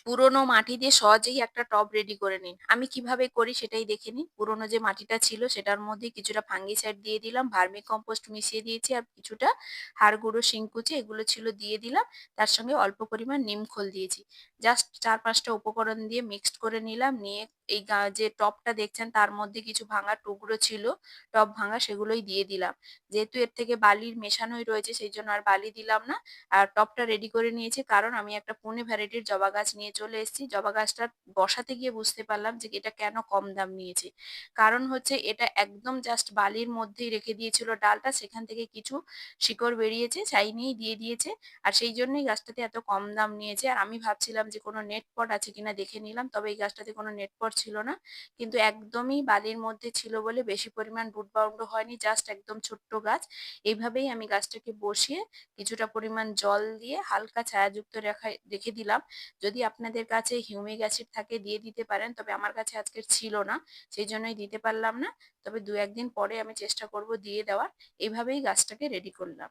পুরোনো মাটি দিয়ে সহজেই একটা টব রেডি করে নিন। আমি কিভাবে করি সেটাই দেখে নিন। পুরোনো যে মাটিটা ছিল সেটার মধ্যে কিছুটা ফাঙ্গিসাইড দিয়ে দিলাম, ভার্মি কম্পোস্ট মিশিয়ে দিয়েছি আর কিছুটা হাড় গুঁড়ো, শিংকুচি এগুলো ছিল দিয়ে দিলাম। তার সঙ্গে অল্প পরিমাণ নিমখোল দিয়েছি। জাস্ট ৪-৫ টা উপকরণ দিয়ে মিক্সড করে নিলাম। নিয়ে এই যে টবটা দেখছেন তার মধ্যে কিছু ভাঙা টুকরো ছিল, টব ভাঙা সেগুলোই দিয়ে দিলাম। যেহেতু এর থেকে বালির মেশানোই রয়েছে সেইজন্য আর বালি দিলাম না। আর টবটা রেডি করে নিয়েছি কারণ আমি একটা পুনে ভ্যারাইটির জবা গাছ নিয়ে চলে এসেছি। জবা গাছটা বসাতে গিয়ে বুঝতে পারলাম যে এটা কেন কম দাম নিয়েছে। কারণ হচ্ছে এটা একদম জাস্ট বালির মধ্যেই রেখে দিয়েছিল ডালটা, সেখান থেকে কিছু শিকড় বেরিয়েছে, চাইনিয়েই দিয়ে দিয়েছে। আর সেই জন্যই গাছটাতে এত কম দাম নিয়েছে। আর আমি ভাবছিলাম যে কোনো নেট পট আছে কিনা দেখে নিলাম। তবে এই গাছটাতে কোনো নেট পট ছিল না। কিন্তু একদমই বালির মধ্যে ছিল বলে বেশি পরিমাণ রুট বাউন্ড হয়নি। জাস্ট একদম ছোট্ট গাছ। এইভাবেই আমি গাছটাকে বসিয়ে কিছুটা পরিমাণ জল দিয়ে হালকা ছায়াযুক্ত রেখে দিলাম। যদি আপনাদের কাছে হিউমিক অ্যাসিড থাকে দিয়ে দিতে পারেন। তবে আমার কাছে আজকের ছিল না। সেইজন্যই দিতে পারলাম না। তবে ২-১ দিন পরে আমি চেষ্টা করব দিয়ে দেওয়ার। এভাবেই গাছটাকে রেডি করলাম।